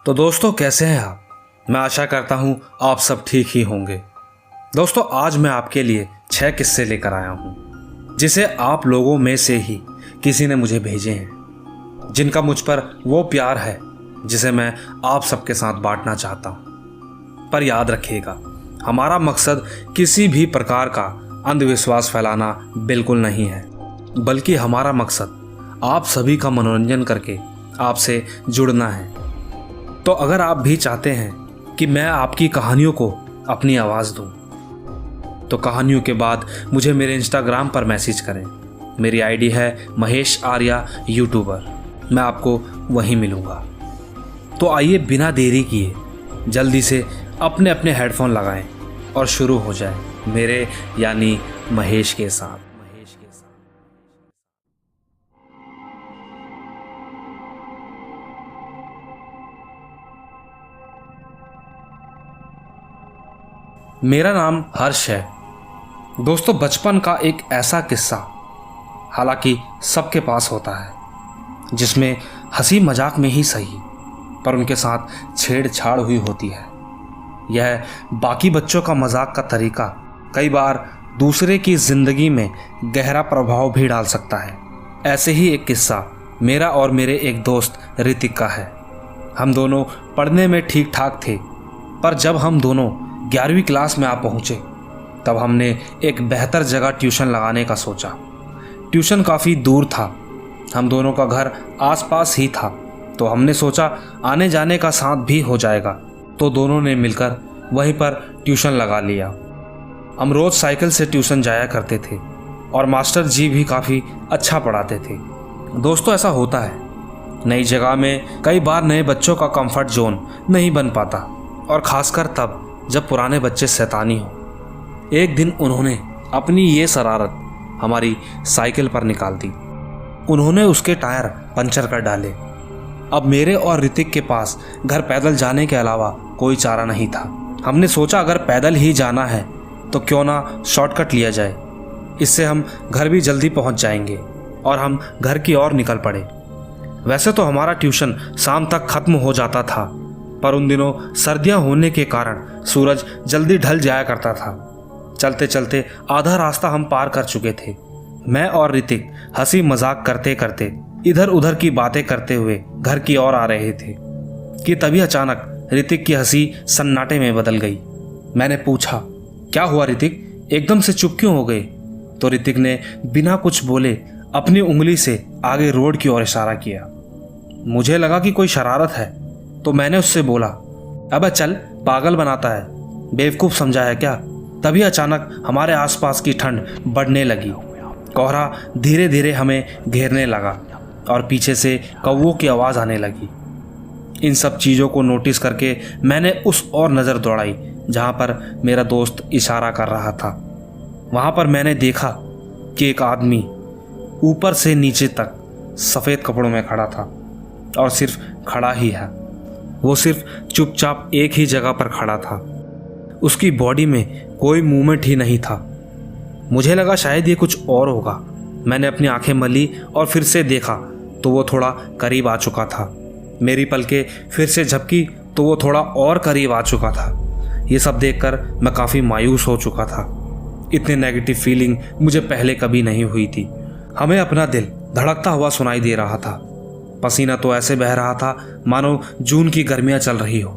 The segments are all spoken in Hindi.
तो दोस्तों, कैसे हैं आप? मैं आशा करता हूं आप सब ठीक ही होंगे। दोस्तों, आज मैं आपके लिए 6 किस्से लेकर आया हूं जिसे आप लोगों में से ही किसी ने मुझे भेजे हैं, जिनका मुझ पर वो प्यार है जिसे मैं आप सबके साथ बांटना चाहता हूं। पर याद रखिएगा, हमारा मकसद किसी भी प्रकार का अंधविश्वास फैलाना बिल्कुल नहीं है, बल्कि हमारा मकसद आप सभी का मनोरंजन करके आपसे जुड़ना है। तो अगर आप भी चाहते हैं कि मैं आपकी कहानियों को अपनी आवाज़ दूं, तो कहानियों के बाद मुझे मेरे इंस्टाग्राम पर मैसेज करें। मेरी आईडी है महेश आर्या यूट्यूबर। मैं आपको वहीं मिलूँगा। तो आइए बिना देरी किए जल्दी से अपने अपने हेडफोन लगाएं और शुरू हो जाए मेरे यानी महेश के साथ। मेरा नाम हर्ष है। दोस्तों, बचपन का एक ऐसा किस्सा, हालांकि सबके पास होता है, जिसमें हंसी मजाक में ही सही पर उनके साथ छेड़छाड़ हुई होती है। यह बाकी बच्चों का मजाक का तरीका कई बार दूसरे की जिंदगी में गहरा प्रभाव भी डाल सकता है। ऐसे ही एक किस्सा मेरा और मेरे एक दोस्त ऋतिक का है। हम दोनों पढ़ने में ठीक ठाक थे, पर जब हम दोनों 11वीं क्लास में आ पहुँचे तब हमने एक बेहतर जगह ट्यूशन लगाने का सोचा। ट्यूशन काफ़ी दूर था, हम दोनों का घर आसपास ही था, तो हमने सोचा आने जाने का साथ भी हो जाएगा। तो दोनों ने मिलकर वहीं पर ट्यूशन लगा लिया। हम रोज़ साइकिल से ट्यूशन जाया करते थे और मास्टर जी भी काफ़ी अच्छा पढ़ाते थे। दोस्तों, ऐसा होता है, नई जगह में कई बार नए बच्चों का कंफर्ट जोन नहीं बन पाता, और ख़ासकर तब जब पुराने बच्चे शैतानी हो। एक दिन उन्होंने अपनी ये शरारत हमारी साइकिल पर निकाल दी। उन्होंने उसके टायर पंचर कर डाले। अब मेरे और ऋतिक के पास घर पैदल जाने के अलावा कोई चारा नहीं था। हमने सोचा अगर पैदल ही जाना है तो क्यों ना शॉर्टकट लिया जाए, इससे हम घर भी जल्दी पहुंच जाएंगे। और हम घर की ओर निकल पड़े। वैसे तो हमारा ट्यूशन शाम तक खत्म हो जाता था, पर उन दिनों सर्दियां होने के कारण सूरज जल्दी ढल जाया करता था। चलते चलते आधा रास्ता हम पार कर चुके थे। मैं और ऋतिक हंसी मजाक करते करते इधर उधर की बातें करते हुए घर की ओर आ रहे थे कि तभी अचानक ऋतिक की हंसी सन्नाटे में बदल गई। मैंने पूछा, क्या हुआ ऋतिक, एकदम से चुप क्यों हो गए? तो ऋतिक ने बिना कुछ बोले अपनी उंगली से आगे रोड की ओर इशारा किया। मुझे लगा कि कोई शरारत है, तो मैंने उससे बोला, अबे चल, पागल बनाता है, बेवकूफ़ समझा है क्या? तभी अचानक हमारे आसपास की ठंड बढ़ने लगी। कोहरा धीरे धीरे हमें घेरने लगा और पीछे से कौवों की आवाज़ आने लगी। इन सब चीज़ों को नोटिस करके मैंने उस ओर नज़र दौड़ाई जहाँ पर मेरा दोस्त इशारा कर रहा था। वहाँ पर मैंने देखा कि एक आदमी ऊपर से नीचे तक सफ़ेद कपड़ों में खड़ा था, और सिर्फ खड़ा ही है। वो सिर्फ चुपचाप एक ही जगह पर खड़ा था। उसकी बॉडी में कोई मूवमेंट ही नहीं था। मुझे लगा शायद ये कुछ और होगा। मैंने अपनी आंखें मली और फिर से देखा तो वो थोड़ा करीब आ चुका था। मेरी पलकें फिर से झपकी तो वो थोड़ा और करीब आ चुका था। ये सब देखकर मैं काफ़ी मायूस हो चुका था। इतनी नेगेटिव फीलिंग मुझे पहले कभी नहीं हुई थी। हमें अपना दिल धड़कता हुआ सुनाई दे रहा था। पसीना तो ऐसे बह रहा था मानो जून की गर्मियां चल रही हो।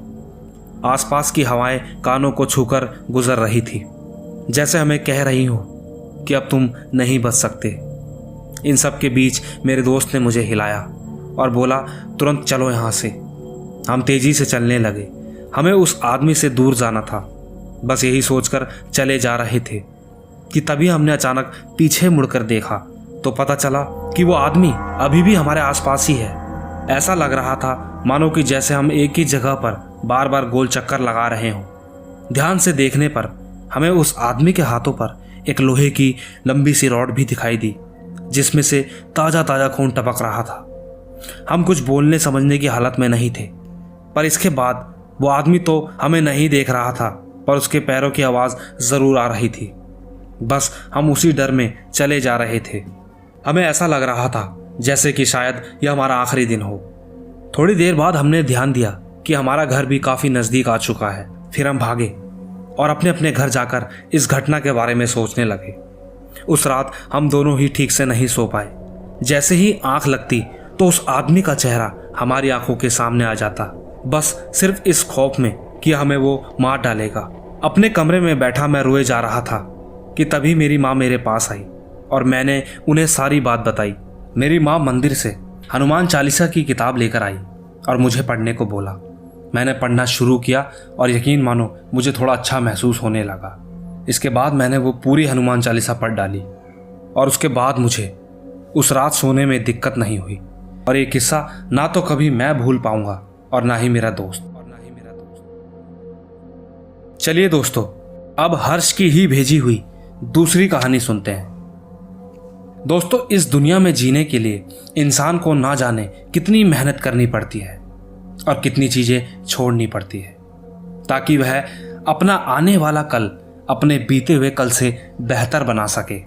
आसपास की हवाएं कानों को छूकर गुजर रही थी, जैसे हमें कह रही हो कि अब तुम नहीं बच सकते। इन सब के बीच मेरे दोस्त ने मुझे हिलाया और बोला, तुरंत चलो यहाँ से। हम तेजी से चलने लगे। हमें उस आदमी से दूर जाना था। बस यही सोचकर चले जा रहे थे कि तभी हमने अचानक पीछे मुड़कर देखा तो पता चला कि वो आदमी अभी भी हमारे आसपास ही है। ऐसा लग रहा था मानो कि जैसे हम एक ही जगह पर बार बार गोल चक्कर लगा रहे हों। ध्यान से देखने पर हमें उस आदमी के हाथों पर एक लोहे की लंबी सी रॉड भी दिखाई दी, जिसमें से ताज़ा ताज़ा खून टपक रहा था। हम कुछ बोलने समझने की हालत में नहीं थे, पर इसके बाद वो आदमी तो हमें नहीं देख रहा था, पर उसके पैरों की आवाज़ ज़रूर आ रही थी। बस हम उसी डर में चले जा रहे थे। हमें ऐसा लग रहा था जैसे कि शायद यह हमारा आखिरी दिन हो। थोड़ी देर बाद हमने ध्यान दिया कि हमारा घर भी काफ़ी नज़दीक आ चुका है। फिर हम भागे और अपने अपने घर जाकर इस घटना के बारे में सोचने लगे। उस रात हम दोनों ही ठीक से नहीं सो पाए। जैसे ही आंख लगती तो उस आदमी का चेहरा हमारी आंखों के सामने आ जाता, बस सिर्फ इस खौफ में कि हमें वो मार डालेगा। अपने कमरे में बैठा मैं रोए जा रहा था कि तभी मेरी माँ मेरे पास आई और मैंने उन्हें सारी बात बताई। मेरी माँ मंदिर से हनुमान चालीसा की किताब लेकर आई और मुझे पढ़ने को बोला। मैंने पढ़ना शुरू किया और यकीन मानो मुझे थोड़ा अच्छा महसूस होने लगा। इसके बाद मैंने वो पूरी हनुमान चालीसा पढ़ डाली और उसके बाद मुझे उस रात सोने में दिक्कत नहीं हुई। और ये किस्सा ना तो कभी मैं भूल पाऊंगा और ना ही मेरा दोस्त। चलिए दोस्तों, अब हर्ष की ही भेजी हुई दूसरी कहानी सुनते हैं। दोस्तों, इस दुनिया में जीने के लिए इंसान को ना जाने कितनी मेहनत करनी पड़ती है और कितनी चीजें छोड़नी पड़ती है ताकि वह अपना आने वाला कल अपने बीते हुए कल से बेहतर बना सके।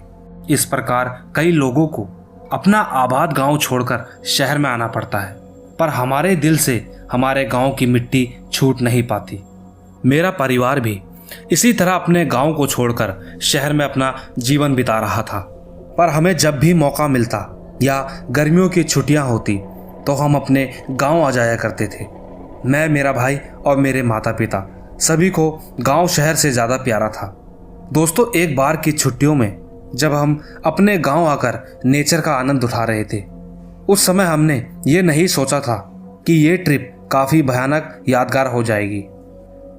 इस प्रकार कई लोगों को अपना आबाद गांव छोड़कर शहर में आना पड़ता है, पर हमारे दिल से हमारे गांव की मिट्टी छूट नहीं पाती। मेरा परिवार भी इसी तरह अपने गांव को छोड़कर शहर में अपना जीवन बिता रहा था, पर हमें जब भी मौका मिलता या गर्मियों की छुट्टियां होती तो हम अपने गांव आ जाया करते थे। मैं, मेरा भाई और मेरे माता पिता सभी को गांव शहर से ज़्यादा प्यारा था। दोस्तों, एक बार की छुट्टियों में जब हम अपने गांव आकर नेचर का आनंद उठा रहे थे, उस समय हमने ये नहीं सोचा था कि ये ट्रिप काफ़ी भयानक यादगार हो जाएगी।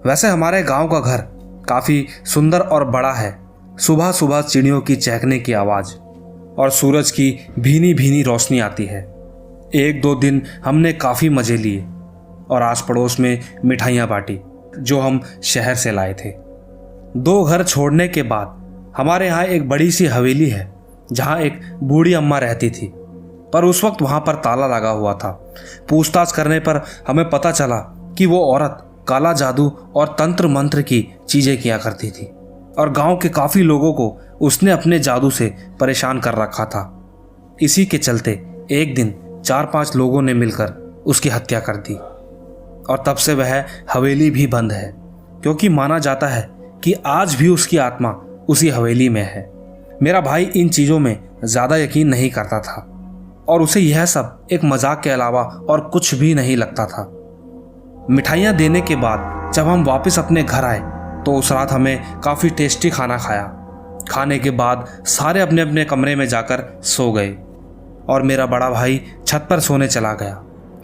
वैसे हमारे गांव का घर काफ़ी सुंदर और बड़ा है। सुबह सुबह चिड़ियों की चहकने की आवाज़ और सूरज की भीनी भीनी रोशनी आती है। एक दो दिन हमने काफ़ी मज़े लिए और आस पड़ोस में मिठाइयाँ बांटी जो हम शहर से लाए थे। 2 घर छोड़ने के बाद हमारे यहाँ एक बड़ी सी हवेली है जहाँ एक बूढ़ी अम्मा रहती थी, पर उस वक्त वहाँ पर ताला लगा हुआ था। पूछताछ करने पर हमें पता चला कि वो औरत काला जादू और तंत्र मंत्र की चीज़ें किया करती थी और गांव के काफ़ी लोगों को उसने अपने जादू से परेशान कर रखा था। इसी के चलते एक दिन 4-5 लोगों ने मिलकर उसकी हत्या कर दी और तब से वह हवेली भी बंद है, क्योंकि माना जाता है कि आज भी उसकी आत्मा उसी हवेली में है। मेरा भाई इन चीज़ों में ज़्यादा यकीन नहीं करता था और उसे यह सब एक मजाक के अलावा और कुछ भी नहीं लगता था। मिठाइयाँ देने के बाद जब हम वापस अपने घर आए तो उस रात हमें काफ़ी टेस्टी खाना खाया। खाने के बाद सारे अपने अपने कमरे में जाकर सो गए और मेरा बड़ा भाई छत पर सोने चला गया।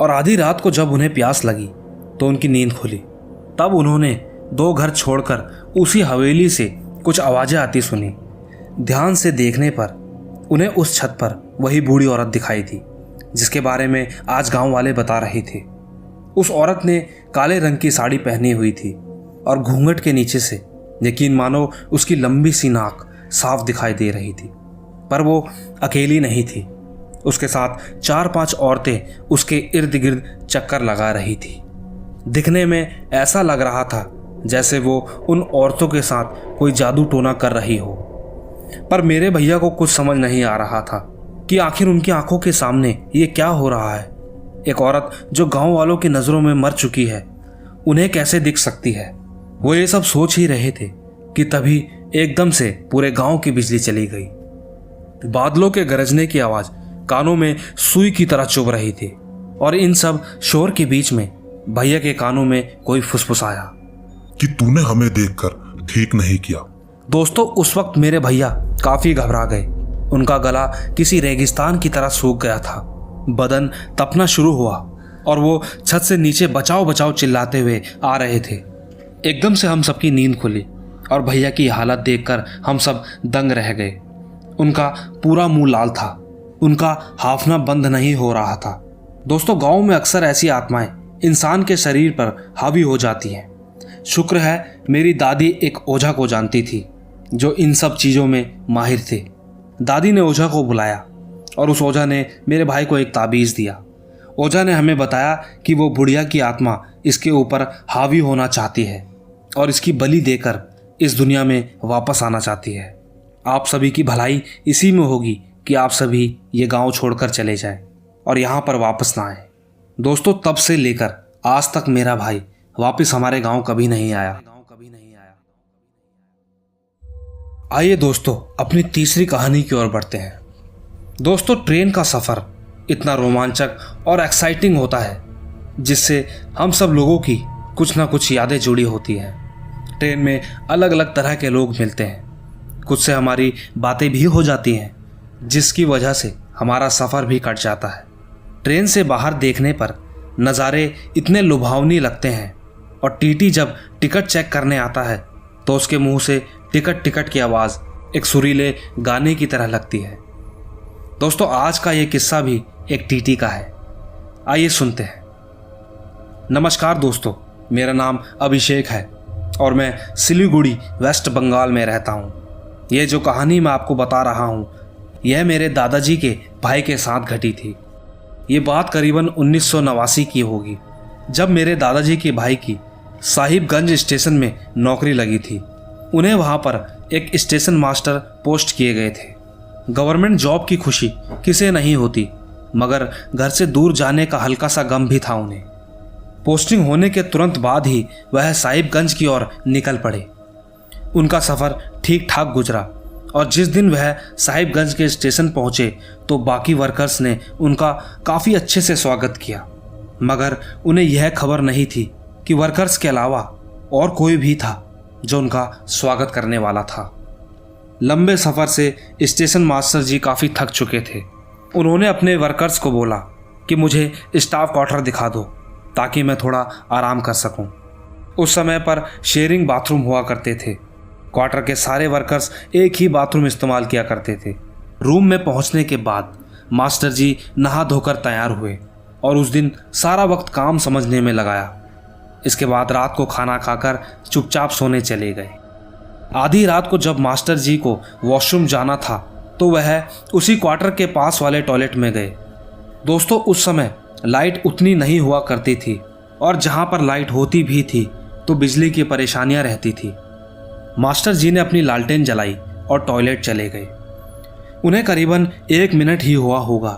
और आधी रात को जब उन्हें प्यास लगी तो उनकी नींद खुली। तब उन्होंने 2 घर छोड़कर उसी हवेली से कुछ आवाज़ें आती सुनी। ध्यान से देखने पर उन्हें उस छत पर वही बूढ़ी औरत दिखाई थी जिसके बारे में आज गांव वाले बता रहे थे। उस औरत ने काले रंग की साड़ी पहनी हुई थी और घूंघट के नीचे से यकीन मानो उसकी लंबी सी नाक साफ दिखाई दे रही थी। पर वो अकेली नहीं थी, उसके साथ 4-5 औरतें उसके इर्द गिर्द चक्कर लगा रही थी। दिखने में ऐसा लग रहा था जैसे वो उन औरतों के साथ कोई जादू टोना कर रही हो। पर मेरे भैया को कुछ समझ नहीं आ रहा था कि आखिर उनकी आंखों के सामने ये क्या हो रहा है। एक औरत जो गांव वालों की नज़रों में मर चुकी है, उन्हें कैसे दिख सकती है। वो ये सब सोच ही रहे थे कि तभी एकदम से पूरे गांव की बिजली चली गई। बादलों के गरजने की आवाज़ कानों में सुई की तरह चुभ रही थी और इन सब शोर के बीच में भैया के कानों में कोई फुसफुसाया कि तूने हमें देखकर ठीक नहीं किया। दोस्तों, उस वक्त मेरे भैया काफ़ी घबरा गए। उनका गला किसी रेगिस्तान की तरह सूख गया था, बदन तपना शुरू हुआ और वो छत से नीचे बचाओ बचाओ चिल्लाते हुए आ रहे थे। एकदम से हम सबकी नींद खुली और भैया की हालत देखकर हम सब दंग रह गए। उनका पूरा मुंह लाल था, उनका हाफना बंद नहीं हो रहा था। दोस्तों, गांव में अक्सर ऐसी आत्माएं इंसान के शरीर पर हावी हो जाती हैं। शुक्र है मेरी दादी एक ओझा को जानती थी जो इन सब चीज़ों में माहिर थे। दादी ने ओझा को बुलाया और उस ओझा ने मेरे भाई को एक ताबीज़ दिया। ओझा ने हमें बताया कि वो बुढ़िया की आत्मा इसके ऊपर हावी होना चाहती है और इसकी बलि देकर इस दुनिया में वापस आना चाहती है। आप सभी की भलाई इसी में होगी कि आप सभी ये गांव छोड़कर चले जाएं और यहाँ पर वापस ना आए। दोस्तों, तब से लेकर आज तक मेरा भाई वापस हमारे गांव कभी नहीं आया। आइए दोस्तों, अपनी तीसरी कहानी की ओर बढ़ते हैं। दोस्तों, ट्रेन का सफ़र इतना रोमांचक और एक्साइटिंग होता है जिससे हम सब लोगों की कुछ ना कुछ यादें जुड़ी होती हैं। ट्रेन में अलग अलग तरह के लोग मिलते हैं, कुछ से हमारी बातें भी हो जाती हैं, जिसकी वजह से हमारा सफ़र भी कट जाता है। ट्रेन से बाहर देखने पर नज़ारे इतने लुभावनी लगते हैं और टीटी जब टिकट चेक करने आता है तो उसके मुंह से टिकट टिकट की आवाज़ एक सुरीले गाने की तरह लगती है। दोस्तों, आज का ये किस्सा भी एक टीटी का है। आइए सुनते हैं। नमस्कार दोस्तों, मेरा नाम अभिषेक है और मैं सिलीगुड़ी वेस्ट बंगाल में रहता हूँ। ये जो कहानी मैं आपको बता रहा हूँ यह मेरे दादाजी के भाई के साथ घटी थी। ये बात करीबन 1989 की होगी, जब मेरे दादाजी के भाई की साहिबगंज स्टेशन में नौकरी लगी थी। उन्हें वहाँ पर एक स्टेशन मास्टर पोस्ट किए गए थे। गवर्नमेंट जॉब की खुशी किसे नहीं होती, मगर घर से दूर जाने का हल्का सा गम भी था उन्हें। पोस्टिंग होने के तुरंत बाद ही वह साहिबगंज की ओर निकल पड़े। उनका सफ़र ठीक ठाक गुजरा और जिस दिन वह साहिबगंज के स्टेशन पहुँचे तो बाकी वर्कर्स ने उनका काफ़ी अच्छे से स्वागत किया, मगर उन्हें यह खबर नहीं थी कि वर्कर्स के अलावा और कोई भी था जो उनका स्वागत करने वाला था। लंबे सफ़र से स्टेशन मास्टर जी काफ़ी थक चुके थे। उन्होंने अपने वर्कर्स को बोला कि मुझे स्टाफ क्वार्टर दिखा दो ताकि मैं थोड़ा आराम कर सकूं। उस समय पर शेयरिंग बाथरूम हुआ करते थे। क्वार्टर के सारे वर्कर्स एक ही बाथरूम इस्तेमाल किया करते थे। रूम में पहुंचने के बाद मास्टर जी नहा धोकर तैयार हुए और उस दिन सारा वक्त काम समझने में लगाया। इसके बाद रात को खाना खाकर चुपचाप सोने चले गए। आधी रात को जब मास्टर जी को वॉशरूम जाना था तो वह उसी क्वार्टर के पास वाले टॉयलेट में गए। दोस्तों, उस समय लाइट उतनी नहीं हुआ करती थी और जहाँ पर लाइट होती भी थी तो बिजली की परेशानियाँ रहती थी। मास्टर जी ने अपनी लालटेन जलाई और टॉयलेट चले गए। उन्हें करीबन 1 मिनट ही हुआ होगा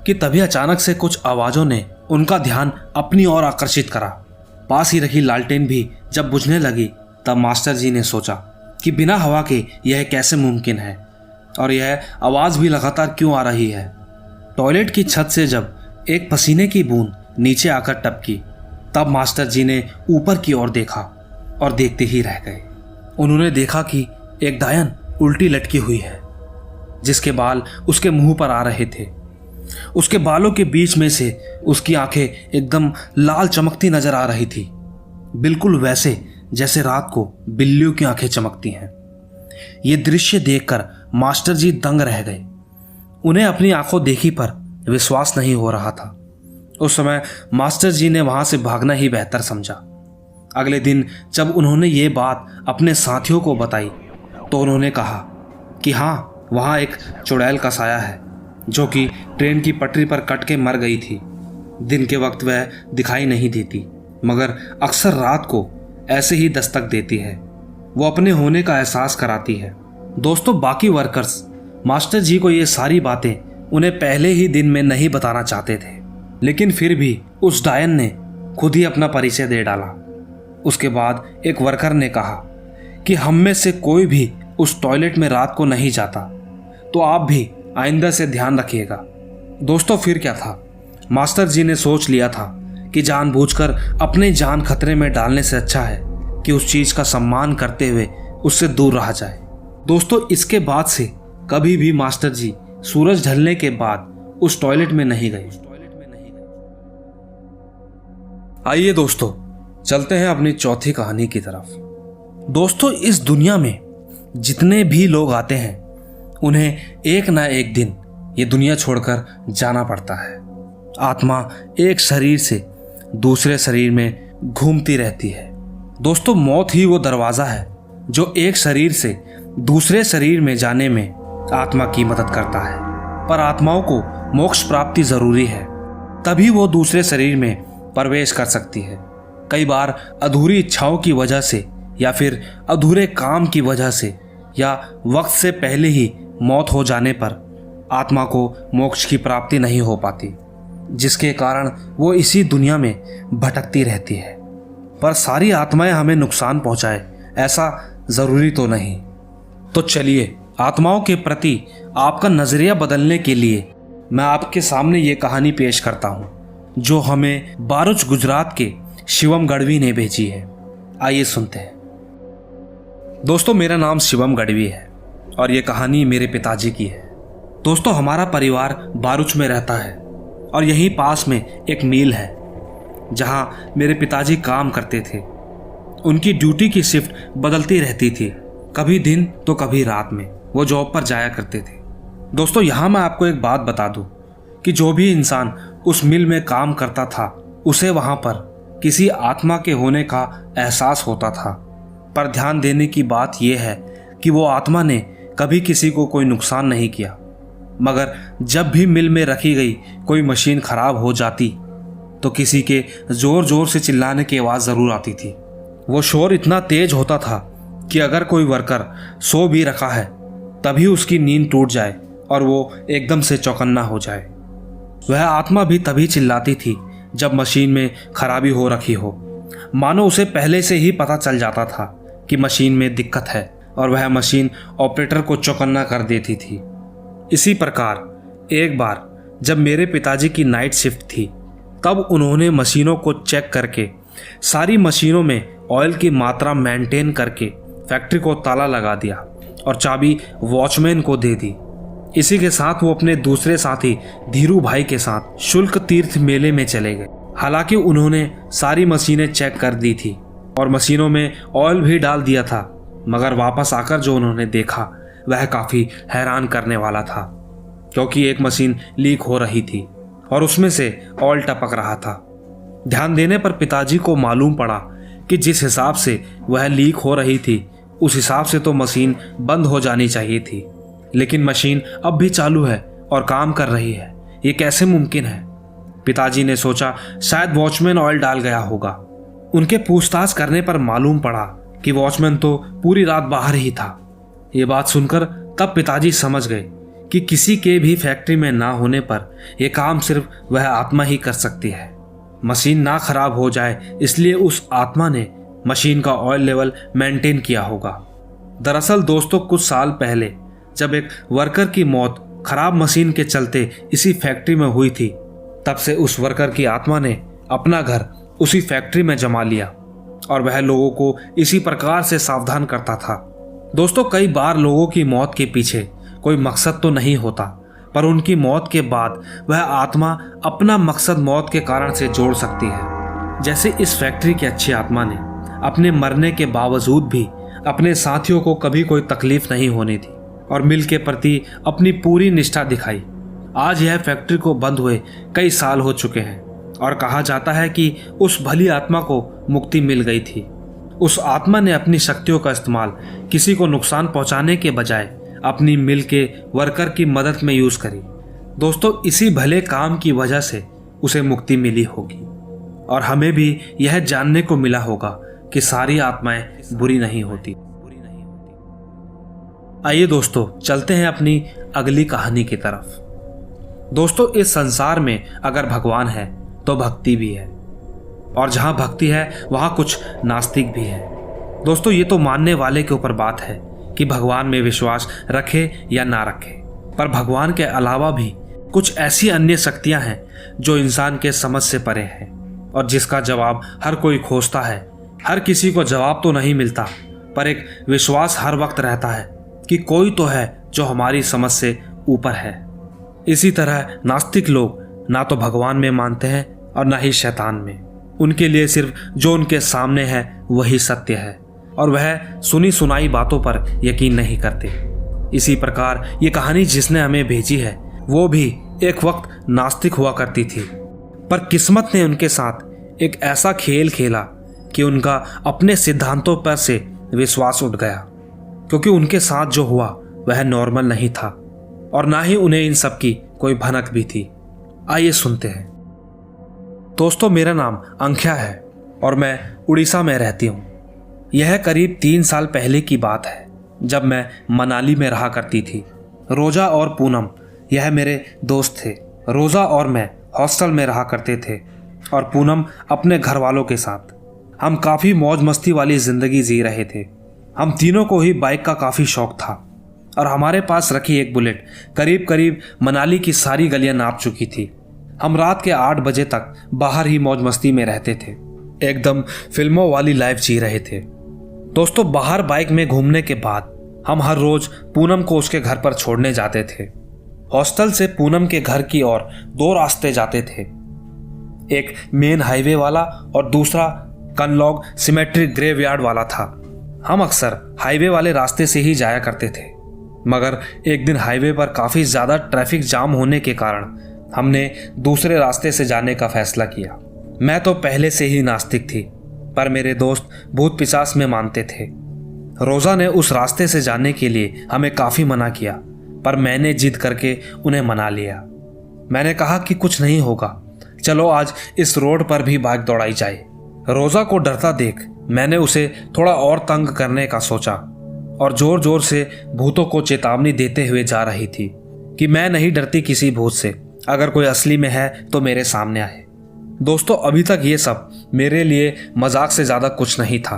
कि तभी अचानक से कुछ आवाज़ों ने उनका ध्यान अपनी ओर आकर्षित करा। पास ही रखी लालटेन भी जब बुझने लगी तब मास्टर जी ने सोचा कि बिना हवा के यह कैसे मुमकिन है और यह आवाज़ भी लगातार क्यों आ रही है। टॉयलेट की छत से जब एक पसीने की बूंद नीचे आकर टपकी तब मास्टर जी ने ऊपर की ओर देखा और देखते ही रह गए। उन्होंने देखा कि एक डायन उल्टी लटकी हुई है जिसके बाल उसके मुंह पर आ रहे थे। उसके बालों के बीच में से उसकी आंखें एकदम लाल चमकती नजर आ रही थी, बिल्कुल वैसे जैसे रात को बिल्लियों की आंखें चमकती हैं। ये दृश्य देखकर मास्टर जी दंग रह गए। उन्हें अपनी आंखों देखी पर विश्वास नहीं हो रहा था। उस समय मास्टर जी ने वहां से भागना ही बेहतर समझा। अगले दिन जब उन्होंने ये बात अपने साथियों को बताई तो उन्होंने कहा कि हाँ, वहाँ एक चुड़ैल का साया है जो कि ट्रेन की पटरी पर कट के मर गई थी। दिन के वक्त वह दिखाई नहीं देती, मगर अक्सर रात को ऐसे ही दस्तक देती है। वो अपने होने का एहसास कराती है। दोस्तों, बाकी वर्कर्स मास्टर जी को ये सारी बातें उन्हें पहले ही दिन में नहीं बताना चाहते थे, लेकिन फिर भी उस डायन ने खुद ही अपना परिचय दे डाला। उसके बाद एक वर्कर ने कहा कि हम में से कोई भी उस टॉयलेट में रात को नहीं जाता, तो आप भी आइंदा से ध्यान रखिएगा। दोस्तों, फिर क्या था, मास्टर जी ने सोच लिया था कि जानबूझकर अपने जान खतरे में डालने से अच्छा है कि उस चीज़ का सम्मान करते हुए उससे दूर रहा जाए। दोस्तों, इसके बाद से कभी भी मास्टर जी सूरज ढलने के बाद उस टॉयलेट में नहीं गए। आइए दोस्तों, चलते हैं अपनी चौथी कहानी की तरफ। दोस्तों, इस दुनिया में जितने भी लोग आते हैं उन्हें एक ना एक दिन ये दुनिया छोड़कर जाना पड़ता है। आत्मा एक शरीर से दूसरे शरीर में घूमती रहती है। दोस्तों, मौत ही वो दरवाज़ा है जो एक शरीर से दूसरे शरीर में जाने में आत्मा की मदद करता है। पर आत्माओं को मोक्ष प्राप्ति ज़रूरी है, तभी वो दूसरे शरीर में प्रवेश कर सकती है। कई बार अधूरी इच्छाओं की वजह से या फिर अधूरे काम की वजह से या वक्त से पहले ही मौत हो जाने पर आत्मा को मोक्ष की प्राप्ति नहीं हो पाती। जिसके कारण वो इसी दुनिया में भटकती रहती है। पर सारी आत्माएं हमें नुकसान पहुंचाए ऐसा ज़रूरी तो नहीं। तो चलिए, आत्माओं के प्रति आपका नज़रिया बदलने के लिए मैं आपके सामने ये कहानी पेश करता हूँ, जो हमें बारूच गुजरात के शिवम गढ़वी ने भेजी है। आइए सुनते हैं। दोस्तों, मेरा नाम शिवम गढ़वी है और ये कहानी मेरे पिताजी की है। दोस्तों, हमारा परिवार बारूच में रहता है और यहीं पास में एक मिल है जहाँ मेरे पिताजी काम करते थे। उनकी ड्यूटी की शिफ्ट बदलती रहती थी, कभी दिन तो कभी रात में वो जॉब पर जाया करते थे। दोस्तों, यहाँ मैं आपको एक बात बता दूँ कि जो भी इंसान उस मिल में काम करता था उसे वहाँ पर किसी आत्मा के होने का एहसास होता था। पर ध्यान देने की बात यह है कि वो आत्मा ने कभी किसी को कोई नुकसान नहीं किया, मगर जब भी मिल में रखी गई कोई मशीन खराब हो जाती तो किसी के ज़ोर ज़ोर से चिल्लाने की आवाज़ ज़रूर आती थी। वो शोर इतना तेज होता था कि अगर कोई वर्कर सो भी रखा है तभी उसकी नींद टूट जाए और वो एकदम से चौकन्ना हो जाए। वह आत्मा भी तभी चिल्लाती थी जब मशीन में खराबी हो रखी हो, मानो उसे पहले से ही पता चल जाता था कि मशीन में दिक्कत है और वह मशीन ऑपरेटर को चौकन्ना कर देती थी। इसी प्रकार एक बार जब मेरे पिताजी की नाइट शिफ्ट थी, तब उन्होंने मशीनों को चेक करके सारी मशीनों में ऑयल की मात्रा मेंटेन करके फैक्ट्री को ताला लगा दिया और चाबी वॉचमैन को दे दी। इसी के साथ वो अपने दूसरे साथी धीरू भाई के साथ शुल्क तीर्थ मेले में चले गए। हालांकि उन्होंने सारी मशीनें चेक कर दी थी और मशीनों में ऑयल भी डाल दिया था, मगर वापस आकर जो उन्होंने देखा वह काफ़ी हैरान करने वाला था, क्योंकि एक मशीन लीक हो रही थी और उसमें से ऑयल टपक रहा था। ध्यान देने पर पिताजी को मालूम पड़ा कि जिस हिसाब से वह लीक हो रही थी उस हिसाब से तो मशीन बंद हो जानी चाहिए थी, लेकिन मशीन अब भी चालू है और काम कर रही है। ये कैसे मुमकिन है? पिताजी ने सोचा शायद वॉचमैन ऑयल डाल गया होगा। उनके पूछताछ करने पर मालूम पड़ा कि वॉचमैन तो पूरी रात बाहर ही था। ये बात सुनकर तब पिताजी समझ गए कि किसी के भी फैक्ट्री में ना होने पर यह काम सिर्फ वह आत्मा ही कर सकती है। मशीन ना खराब हो जाए इसलिए उस आत्मा ने मशीन का ऑयल लेवल मेंटेन किया होगा। दरअसल दोस्तों, कुछ साल पहले जब एक वर्कर की मौत खराब मशीन के चलते इसी फैक्ट्री में हुई थी, तब से उस वर्कर की आत्मा ने अपना घर उसी फैक्ट्री में जमा लिया और वह लोगों को इसी प्रकार से सावधान करता था। दोस्तों, कई बार लोगों की मौत के पीछे कोई मकसद तो नहीं होता, पर उनकी मौत के बाद वह आत्मा अपना मकसद मौत के कारण से जोड़ सकती है। जैसे इस फैक्ट्री की अच्छी आत्मा ने अपने मरने के बावजूद भी अपने साथियों को कभी कोई तकलीफ नहीं होने दी और मिल के प्रति अपनी पूरी निष्ठा दिखाई। आज यह फैक्ट्री को बंद हुए कई साल हो चुके हैं और कहा जाता है कि उस भली आत्मा को मुक्ति मिल गई थी। उस आत्मा ने अपनी शक्तियों का इस्तेमाल किसी को नुकसान पहुंचाने के बजाय अपनी मिल के वर्कर की मदद में यूज करी। दोस्तों, इसी भले काम की वजह से उसे मुक्ति मिली होगी और हमें भी यह जानने को मिला होगा कि सारी आत्माएं बुरी नहीं होती। आइए दोस्तों, चलते हैं अपनी अगली कहानी की तरफ। दोस्तों, इस संसार में अगर भगवान है तो भक्ति भी है, और जहां भक्ति है वहां कुछ नास्तिक भी है। दोस्तों, ये तो मानने वाले के ऊपर बात है कि भगवान में विश्वास रखे या ना रखे, पर भगवान के अलावा भी कुछ ऐसी अन्य शक्तियां हैं जो इंसान के समझ से परे हैं और जिसका जवाब हर कोई खोजता है। हर किसी को जवाब तो नहीं मिलता, पर एक विश्वास हर वक्त रहता है कि कोई तो है जो हमारी समझ से ऊपर है। इसी तरह नास्तिक लोग ना तो भगवान में मानते हैं और ना ही शैतान में। उनके लिए सिर्फ जो उनके सामने है वही सत्य है और वह सुनी सुनाई बातों पर यकीन नहीं करते। इसी प्रकार ये कहानी जिसने हमें भेजी है वो भी एक वक्त नास्तिक हुआ करती थी, पर किस्मत ने उनके साथ एक ऐसा खेल खेला कि उनका अपने सिद्धांतों पर से विश्वास उठ गया, क्योंकि उनके साथ जो हुआ वह नॉर्मल नहीं था और ना ही उन्हें इन सब की कोई भनक भी थी। आइए सुनते हैं। दोस्तों, मेरा नाम अंख्या है और मैं उड़ीसा में रहती हूँ। यह करीब 3 साल पहले की बात है, जब मैं मनाली में रहा करती थी। रोजा और पूनम यह मेरे दोस्त थे। रोजा और मैं हॉस्टल में रहा करते थे और पूनम अपने घर वालों के साथ। हम काफ़ी मौज मस्ती वाली ज़िंदगी जी रहे थे। हम तीनों को ही बाइक का काफ़ी शौक था और हमारे पास रखी एक बुलेट करीब करीब मनाली की सारी गलियां नाप चुकी थी। हम रात के 8 बजे तक बाहर ही मौज मस्ती में रहते थे, एकदम फिल्मों वाली लाइफ जी रहे थे। दोस्तों, बाहर बाइक में घूमने के बाद हम हर रोज पूनम को उसके घर पर छोड़ने जाते थे। हॉस्टल से पूनम के घर की ओर 2 रास्ते जाते थे, एक मेन हाईवे वाला और दूसरा कनलॉग सिमेट्री ग्रेवयार्ड वाला था। हम अक्सर हाईवे वाले रास्ते से ही जाया करते थे, मगर एक दिन हाईवे पर काफ़ी ज़्यादा ट्रैफिक जाम होने के कारण हमने दूसरे रास्ते से जाने का फैसला किया। मैं तो पहले से ही नास्तिक थी, पर मेरे दोस्त भूत पिशाच में मानते थे। रोज़ा ने उस रास्ते से जाने के लिए हमें काफ़ी मना किया, पर मैंने जिद करके उन्हें मना लिया। मैंने कहा कि कुछ नहीं होगा, चलो आज इस रोड पर भी बाइक दौड़ाई जाए। रोज़ा को डरता देख मैंने उसे थोड़ा और तंग करने का सोचा और जोर जोर से भूतों को चेतावनी देते हुए जा रही थी कि मैं नहीं डरती किसी भूत से, अगर कोई असली में है तो मेरे सामने आए। दोस्तों, अभी तक ये सब मेरे लिए मजाक से ज़्यादा कुछ नहीं था,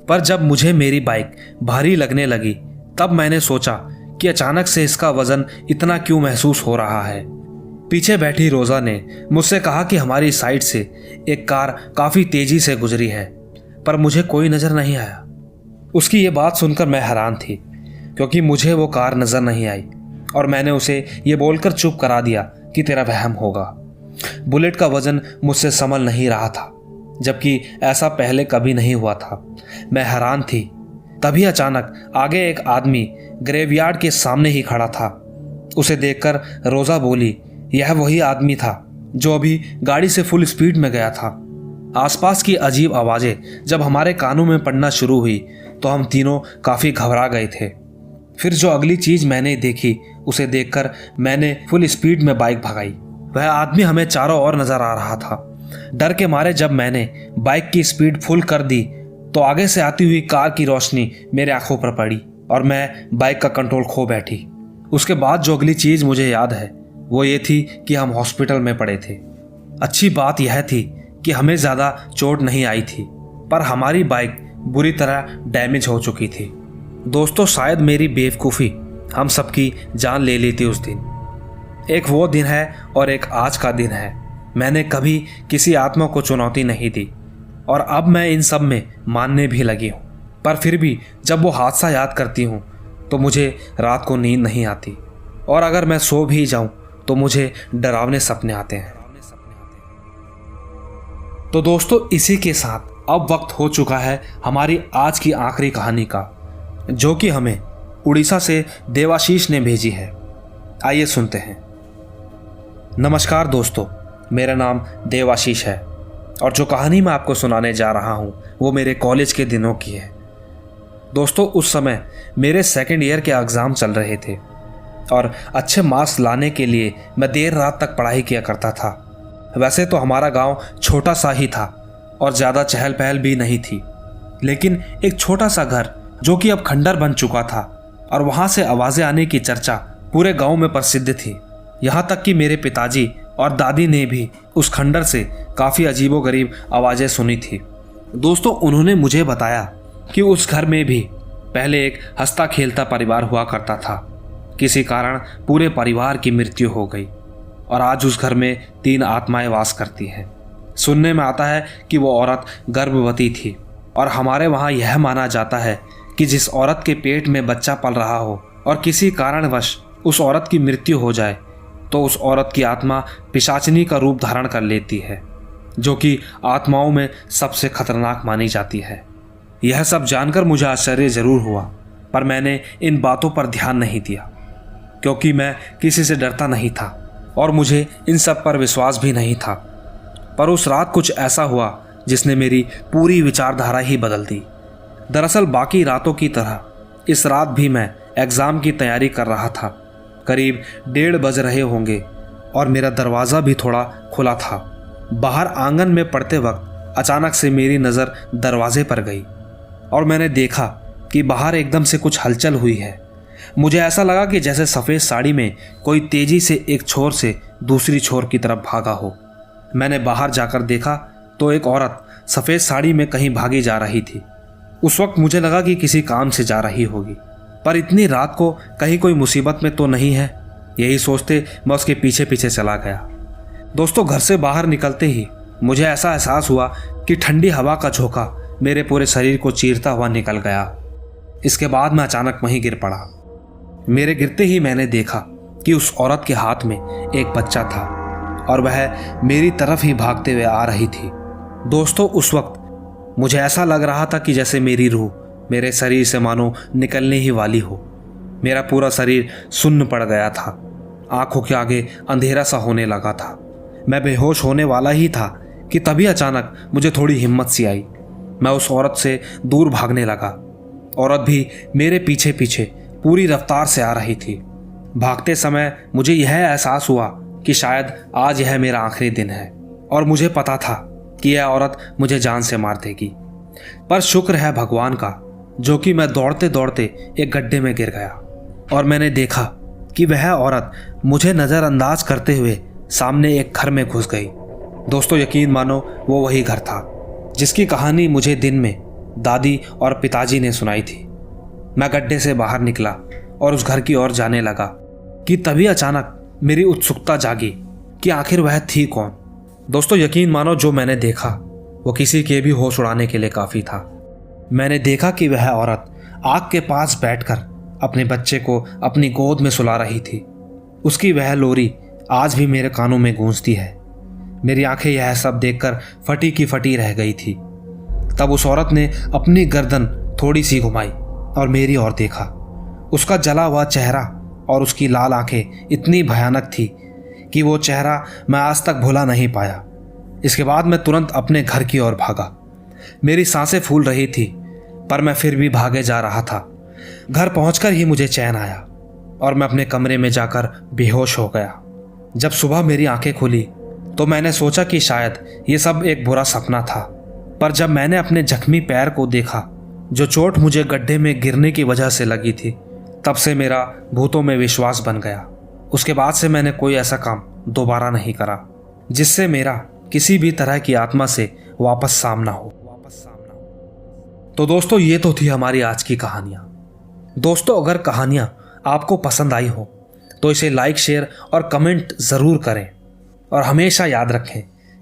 पर जब मुझे मेरी बाइक भारी लगने लगी तब मैंने सोचा कि अचानक से इसका वजन इतना क्यों महसूस हो रहा है। पीछे बैठी रोज़ा ने मुझसे कहा कि हमारी साइड से एक कार काफ़ी तेज़ी से गुजरी है, पर मुझे कोई नज़र नहीं आया। उसकी ये बात सुनकर मैं हैरान थी, क्योंकि मुझे वो कार नज़र नहीं आई और मैंने उसे ये बोलकर चुप करा दिया कि तेरा वहम होगा। बुलेट का वजन मुझसे संभल नहीं रहा था, जबकि ऐसा पहले कभी नहीं हुआ था। मैं हैरान थी। तभी अचानक आगे एक आदमी ग्रेवयार्ड के सामने ही खड़ा था। उसे देखकर रोज़ा बोली, यह वही आदमी था जो अभी गाड़ी से फुल स्पीड में गया था। आसपास की अजीब आवाज़ें जब हमारे कानों में पड़ना शुरू हुई तो हम तीनों काफ़ी घबरा गए थे। फिर जो अगली चीज़ मैंने देखी उसे देखकर मैंने फुल स्पीड में बाइक भगाई। वह आदमी हमें चारों ओर नज़र आ रहा था। डर के मारे जब मैंने बाइक की स्पीड फुल कर दी तो आगे से आती हुई कार की रोशनी मेरे आंखों पर पड़ी और मैं बाइक का कंट्रोल खो बैठी। उसके बाद जो अगली चीज़ मुझे याद है वो ये थी कि हम हॉस्पिटल में पड़े थे। अच्छी बात यह थी कि हमें ज़्यादा चोट नहीं आई थी, पर हमारी बाइक बुरी तरह डैमेज हो चुकी थी। दोस्तों, शायद मेरी बेवकूफ़ी हम सबकी जान ले ली थी उस दिन। एक वो दिन है और एक आज का दिन है। मैंने कभी किसी आत्मा को चुनौती नहीं दी और अब मैं इन सब में मानने भी लगी हूँ, पर फिर भी जब वो हादसा याद करती हूँ तो मुझे रात को नींद नहीं आती और अगर मैं सो भी जाऊँ तो मुझे डरावने सपने आते हैं। तो दोस्तों, इसी के साथ अब वक्त हो चुका है हमारी आज की आखिरी कहानी का, जो कि हमें उड़ीसा से देवाशीष ने भेजी है। आइए सुनते हैं। नमस्कार दोस्तों, मेरा नाम देवाशीष है और जो कहानी मैं आपको सुनाने जा रहा हूँ वो मेरे कॉलेज के दिनों की है। दोस्तों, उस समय मेरे सेकेंड ईयर के एग्ज़ाम चल रहे थे और अच्छे मार्क्स लाने के लिए मैं देर रात तक पढ़ाई किया करता था। वैसे तो हमारा गांव छोटा सा ही था और ज़्यादा चहल पहल भी नहीं थी, लेकिन एक छोटा सा घर जो कि अब खंडर बन चुका था और वहाँ से आवाज़ें आने की चर्चा पूरे गांव में प्रसिद्ध थी। यहाँ तक कि मेरे पिताजी और दादी ने भी उस खंडर से काफ़ी अजीबोगरीब आवाज़ें सुनी थी। दोस्तों, उन्होंने मुझे बताया कि उस घर में भी पहले एक हंसता खेलता परिवार हुआ करता था। किसी कारण पूरे परिवार की मृत्यु हो गई और आज उस घर में 3 आत्माएं वास करती हैं। सुनने में आता है कि वो औरत गर्भवती थी और हमारे वहाँ यह माना जाता है कि जिस औरत के पेट में बच्चा पल रहा हो और किसी कारणवश उस औरत की मृत्यु हो जाए तो उस औरत की आत्मा पिशाचिनी का रूप धारण कर लेती है, जो कि आत्माओं में सबसे खतरनाक मानी जाती है। यह सब जानकर मुझे आश्चर्य जरूर हुआ, पर मैंने इन बातों पर ध्यान नहीं दिया क्योंकि मैं किसी से डरता नहीं था और मुझे इन सब पर विश्वास भी नहीं था। पर उस रात कुछ ऐसा हुआ जिसने मेरी पूरी विचारधारा ही बदल दी। दरअसल बाकी रातों की तरह इस रात भी मैं एग्ज़ाम की तैयारी कर रहा था। करीब 1:30 बज रहे होंगे और मेरा दरवाज़ा भी थोड़ा खुला था। बाहर आंगन में पड़ते वक्त अचानक से मेरी नज़र दरवाजे पर गई और मैंने देखा कि बाहर एकदम से कुछ हलचल हुई है। मुझे ऐसा लगा कि जैसे सफ़ेद साड़ी में कोई तेज़ी से एक छोर से दूसरी छोर की तरफ भागा हो मैंने बाहर जाकर देखा तो एक औरत सफ़ेद साड़ी में कहीं भागी जा रही थी। उस वक्त मुझे लगा कि किसी काम से जा रही होगी, पर इतनी रात को कहीं कोई मुसीबत में तो नहीं है। यही सोचते मैं उसके पीछे पीछे चला गया। दोस्तों, घर से बाहर निकलते ही मुझे ऐसा एहसास हुआ कि ठंडी हवा का झोंका मेरे पूरे शरीर को चीरता हुआ निकल गया। इसके बाद मैं अचानक वहीं गिर पड़ा। मेरे गिरते ही मैंने देखा कि उस औरत के हाथ में एक बच्चा था और वह मेरी तरफ ही भागते हुए आ रही थी। दोस्तों, उस वक्त मुझे ऐसा लग रहा था कि जैसे मेरी रूह मेरे शरीर से मानो निकलने ही वाली हो। मेरा पूरा शरीर सुन्न पड़ गया था, आंखों के आगे अंधेरा सा होने लगा था। मैं बेहोश होने वाला ही था कि तभी अचानक मुझे थोड़ी हिम्मत सी आई। मैं उस औरत से दूर भागने लगा। औरत भी मेरे पीछे पीछे पूरी रफ्तार से आ रही थी। भागते समय मुझे यह एहसास हुआ कि शायद आज यह मेरा आखिरी दिन है और मुझे पता था कि यह औरत मुझे जान से मार देगी। पर शुक्र है भगवान का, जो कि मैं दौड़ते दौड़ते एक गड्ढे में गिर गया और मैंने देखा कि वह औरत मुझे नज़रअंदाज करते हुए सामने एक घर में घुस गई। दोस्तों, यकीन मानो वो वही घर था जिसकी कहानी मुझे दिन में दादी और पिताजी ने सुनाई थी। मैं गड्ढे से बाहर निकला और उस घर की ओर जाने लगा कि तभी अचानक मेरी उत्सुकता जागी कि आखिर वह थी कौन। दोस्तों, यकीन मानो जो मैंने देखा वो किसी के भी होश उड़ाने के लिए काफ़ी था। मैंने देखा कि वह औरत आग के पास बैठकर अपने बच्चे को अपनी गोद में सुला रही थी। उसकी वह लोरी आज भी मेरे कानों में गूंजती है। मेरी आंखें यह सब देखकर फटी की फटी रह गई थी। तब उस औरत ने अपनी गर्दन थोड़ी सी घुमाई और मेरी ओर देखा। उसका जला हुआ चेहरा और उसकी लाल आंखें इतनी भयानक थी कि वो चेहरा मैं आज तक भुला नहीं पाया। इसके बाद मैं तुरंत अपने घर की ओर भागा। मेरी सांसें फूल रही थी, पर मैं फिर भी भागे जा रहा था। घर पहुंचकर ही मुझे चैन आया और मैं अपने कमरे में जाकर बेहोश हो गया। जब सुबह मेरी आंखें खुली तो मैंने सोचा कि शायद ये सब एक बुरा सपना था, पर जब मैंने अपने जख्मी पैर को देखा, जो चोट मुझे गड्ढे में गिरने की वजह से लगी थी, तब से मेरा भूतों में विश्वास बन गया। उसके बाद से मैंने कोई ऐसा काम दोबारा नहीं करा जिससे मेरा किसी भी तरह की आत्मा से वापस सामना हो। तो दोस्तों, ये तो थी हमारी आज की कहानियाँ। दोस्तों, अगर कहानियाँ आपको पसंद आई हो तो इसे लाइक, शेयर और कमेंट ज़रूर करें और हमेशा याद रखें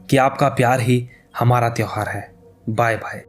कि आपका प्यार ही हमारा त्योहार है। Bye bye.